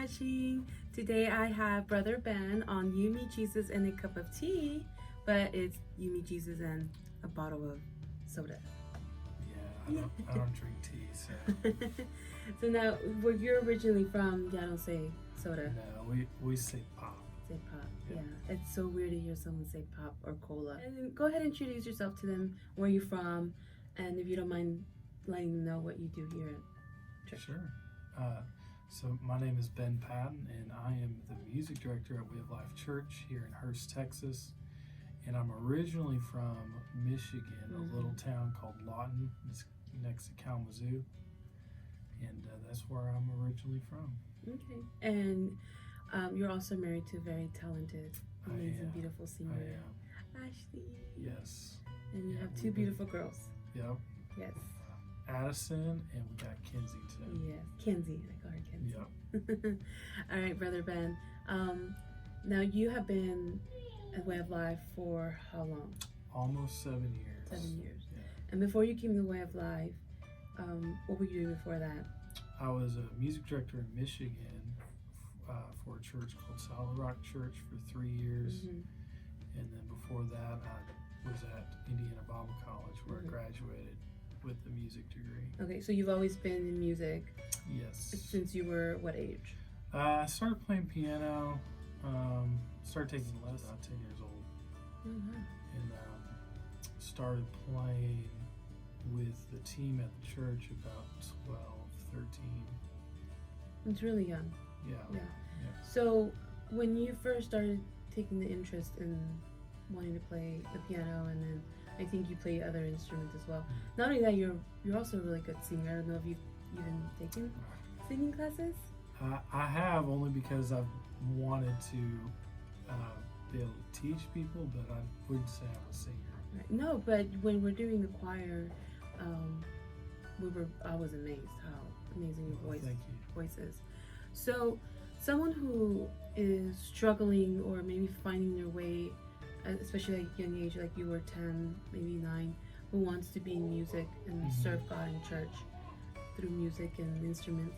watching. Today I have Brother Ben on You, Me, Jesus, and a Cup of Tea, but it's You, Me, Jesus, and a bottle of soda. Yeah, I don't drink tea, so. So now, where you're originally from, y'all don't say soda. No, we say pop. Say pop. Yeah. Yeah. It's so weird to hear someone say pop or cola. And go ahead and introduce yourself to them, where you're from, and if you don't mind letting them know what you do here at church. Sure. So my name is Ben Patton, and I am the music director at Way of Life Church here in Hurst, Texas. And I'm originally from Michigan, a little town called Lawton. It's next to Kalamazoo. And that's where I'm originally from. Okay. And you're also married to a very talented, amazing, beautiful singer. I am. Ashley. Yes. And you Yeah, have two beautiful girls. Yep. Yes. Addison, and we got Kenzie too. Yes. Kenzie. I call her Kenzie. Yep. All right, Brother Ben. Now you have been at Way of Life for how long? Almost 7 years. 7 years. Yeah. And before you came to Way of Life, what were you doing before that? I was a music director in Michigan for a church called Solid Rock Church for 3 years. And then before that, I was at Indiana Bible College where I graduated with a music degree. Okay, so you've always been in music Yes. since you were what age? I started playing piano, started taking lessons at 10 years old, and started playing with the team at the church about 12, 13. It's really young. Yeah. So when you first started taking the interest in wanting to play the piano, and then I think you play other instruments as well. Not only that, you're also a really good singer. I don't know if you've even taken singing classes. I have, only because I've wanted to be able to teach people, but I wouldn't say I'm a singer. Right. No, but when we're doing the choir, I was amazed how amazing your Thank you. voice is. So, someone who is struggling or maybe finding their way, especially at a young age, like you were 10, maybe 9, who wants to be in music and serve God in church through music and instruments.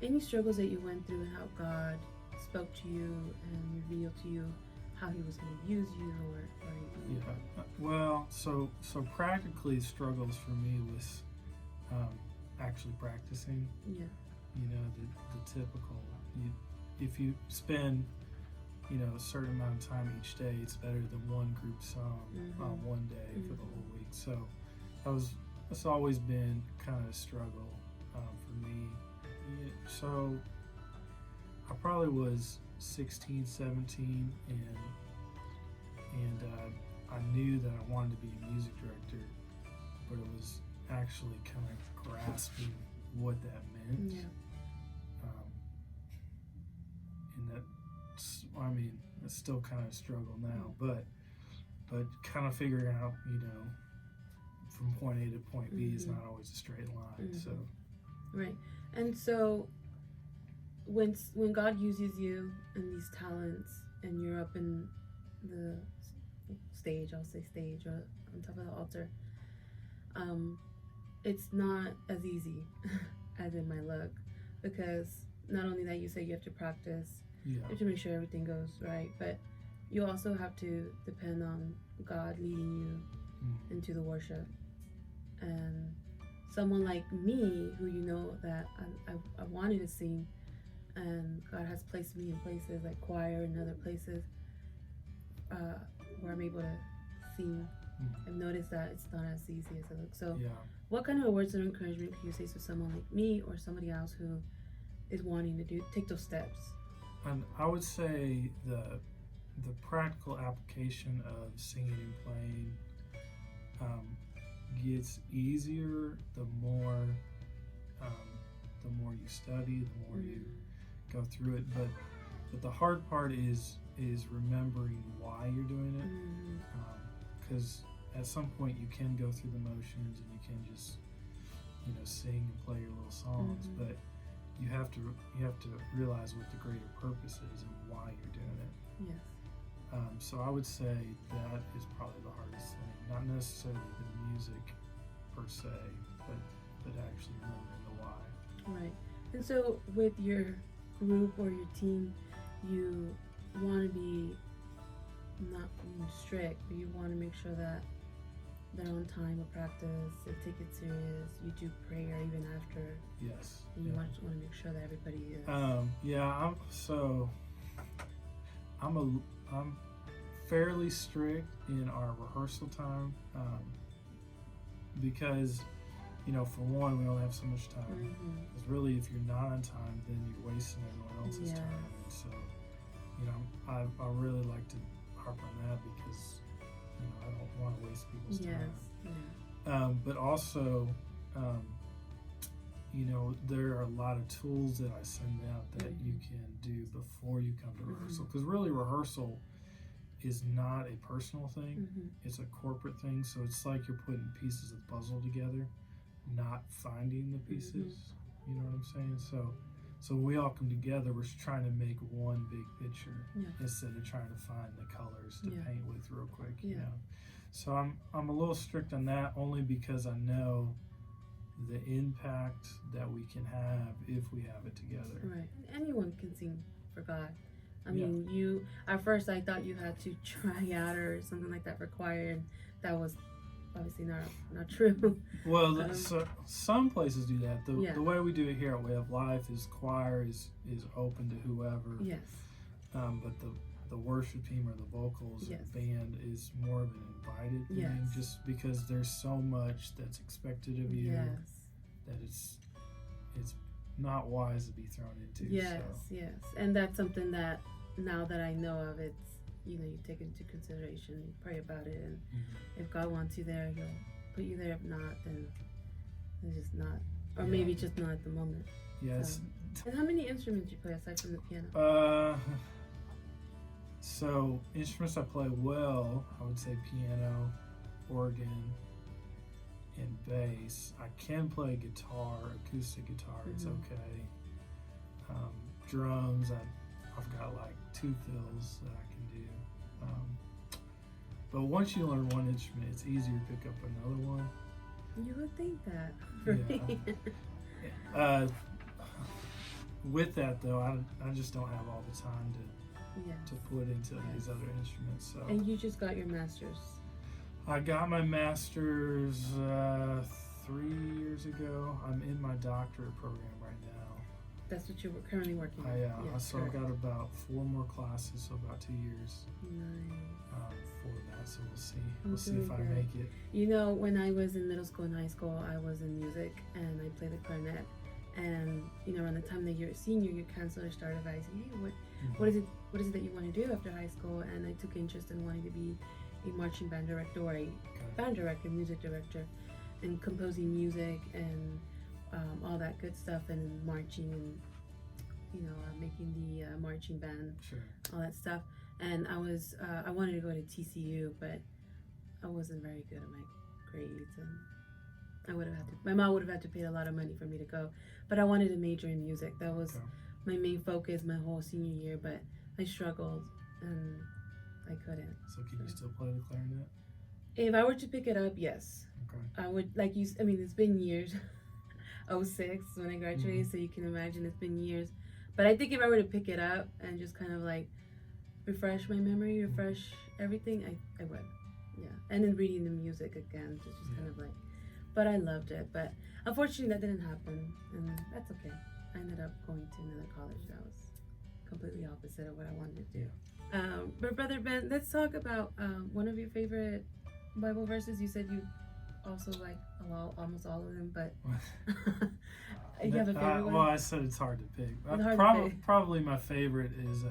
Any struggles that you went through and how God spoke to you and revealed to you how He was going to use you or anything? Yeah. Well, so practically struggles for me was actually practicing. Yeah. You know, the typical. If you spend, a certain amount of time each day, it's better than one group song on one day for the whole week. So that's always been kind of a struggle for me. Yeah, so I probably was 16, 17, and I knew that I wanted to be a music director, but it was actually kind of grasping what that meant. Yeah. And it's still kind of a struggle now, but kind of figuring out, from point A to point B is not always a straight line. So. Right. And so when God uses you and these talents and you're up in the stage, I'll say stage, or on top of the altar, it's not as easy as it might look, because not only that, you say you have to practice, you have to make sure everything goes right, but you also have to depend on God leading you into the worship. And someone like me, who that I wanted to sing, and God has placed me in places like choir and other places where I'm able to sing. I've noticed that it's not as easy as it looks. So what kind of words of encouragement can you say to someone like me or somebody else who is wanting to take those steps? And I would say the practical application of singing and playing gets easier the more you study, the more you go through it. But the hard part is remembering why you're doing it, because at some point you can go through the motions and you can just sing and play your little songs, but you have to realize what the greater purpose is and why you're doing it. Yes. So I would say that is probably the hardest thing. Not necessarily the music per se, but actually remembering the why. Right. And so, with your group or your team, you want to be not strict, but you want to make sure that they're on time with practice, they take it serious, you do prayer even after, Yes. and you yeah. want to make sure that everybody is. Yeah, I'm fairly strict in our rehearsal time, because, you know, for one, we only have so much time. Mm-hmm. Because really, if you're not on time, then you're wasting everyone else's Yes. time. And so, you know, I really like to harp on that because, you know, I don't want to waste people's time. Yes. Yeah. But also, you know, there are a lot of tools that I send out that you can do before you come to rehearsal. Because really, rehearsal is not a personal thing; Mm-hmm. it's a corporate thing. So it's like you're putting pieces of the puzzle together, not finding the pieces. You know what I'm saying? So when we all come together, we're just trying to make one big picture instead of trying to find the colors to paint with real quick. You know, so I'm a little strict on that only because I know the impact that we can have if we have it together. Right. Anyone can sing for God. I mean, you at first I thought you had to try out or something like that for choir, and that was obviously not true. Well, so some places do that. The way we do it here at Way of Life is choir is open to whoever. Yes. But the worship team or the vocals and band is more of an invited thing, just because there's so much that's expected of you that it's not wise to be thrown into. Yes, and that's something that now that I know of, it's, you know, you take it into consideration, you pray about it, and if God wants you there, He'll put you there. If not, then it's just not, or maybe just not at the moment. Yes. And how many instruments do you play aside from the piano? So instruments I play well, I would say piano, organ, and bass. I can play guitar, acoustic guitar. It's okay. Drums, I've got like 2 fills that I can do. But once you learn one instrument, it's easier to pick up another one. You would think that. For me. With that though, I just don't have all the time to put into these other instruments. So. And you just got your master's. I got my master's 3 years ago. I'm in my doctorate program right now. That's what you're currently working on? So I've got about 4 more classes, so about 2 years for that. So we'll see. We'll see if I make it. You know, when I was in middle school and high school, I was in music and I played the clarinet. And you know, around the time that you're a senior, your counselor started advising, hey, what is it that you want to do after high school? And I took interest in wanting to be a marching band director or a band director, music director, and composing music and all that good stuff, and marching and, you know, making the marching band, all that stuff. And I wanted to go to TCU, but I wasn't very good at my grades, and my mom would have had to pay a lot of money for me to go, but I wanted to major in music. That was my main focus my whole senior year, but I struggled and I couldn't. So can you still play the clarinet? If I were to pick it up, yes. Okay. I would, it's been years. 06 when I graduated, so you can imagine it's been years. But I think if I were to pick it up and just kind of like refresh my memory, refresh everything, I would. Yeah. And then reading the music again, just kind of like, but I loved it. But unfortunately that didn't happen, and that's okay. I ended up going to another college that was completely opposite of what I wanted to do. But Brother Ben, let's talk about one of your favorite Bible verses. You said you also like almost all of them, but you have a favorite one? Well, I said it's hard to pick. Probably my favorite is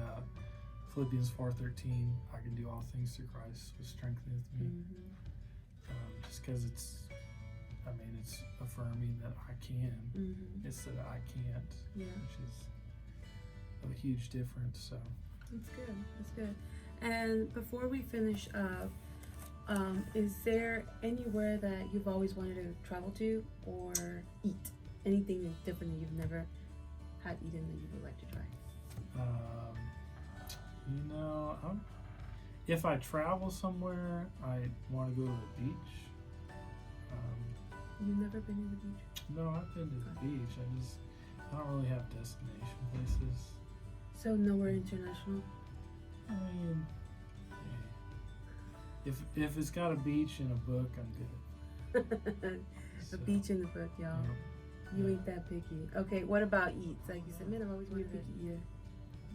Philippians 4:13. I can do all things through Christ who strengtheneth me. Just because it's affirming that I can instead of I can't, which is a huge difference. So that's good. And before we finish up, is there anywhere that you've always wanted to travel to or eat? Anything different that you've never had eaten that you would like to try? If I travel somewhere, I want to go to the beach. You've never been to the beach? No, I've been to the beach. I don't really have destination places. So nowhere international. I mean, if it's got a beach and a book, I'm good. A So, beach in the book, y'all. yeah. You ain't that picky. Okay, what about eats? Like you said, man, I've always been a picky eater.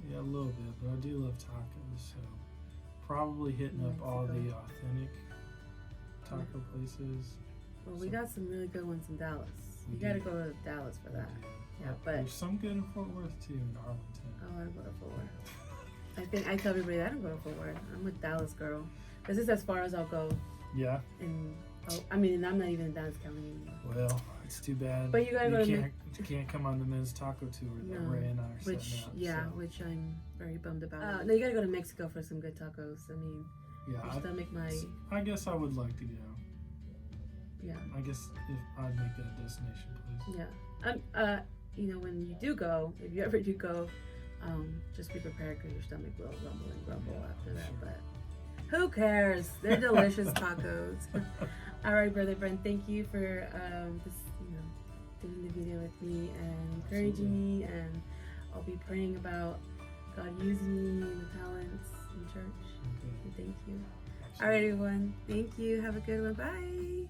Yeah, a little bit, but I do love tacos, so probably hitting up all the Mexico. authentic taco places. Well, we So- got some really good ones in Dallas. We You gotta do. go to Dallas for that. Yeah, but There's some good in Fort Worth too, in Arlington. I want to go to Fort Worth. I think I tell everybody I don't go to Fort Worth. I'm a Dallas girl. This is as far as I'll go. Yeah, And I mean, I'm not even in Dallas County anymore. well, it's too bad. But you gotta go to you can't come on the men's taco tour that No, Ray and I are Which, setting up. yeah, so, which I'm very bummed about. No, you gotta go to Mexico for some good tacos. I mean, your yeah. stomach might. I guess I would like to go. Yeah. I guess if I'd make that a destination place. Yeah. You know, when you do go, if you ever do go, just be prepared because your stomach will rumble and grumble Yeah, after that. sure. But who cares? They're delicious tacos. All right, brother Brent. Thank you for this, doing the video with me and encouraging me, and I'll be praying about God using me and the talents in church. Okay. And thank you. Absolutely. All right, everyone. Thank you. Have a good one. Bye.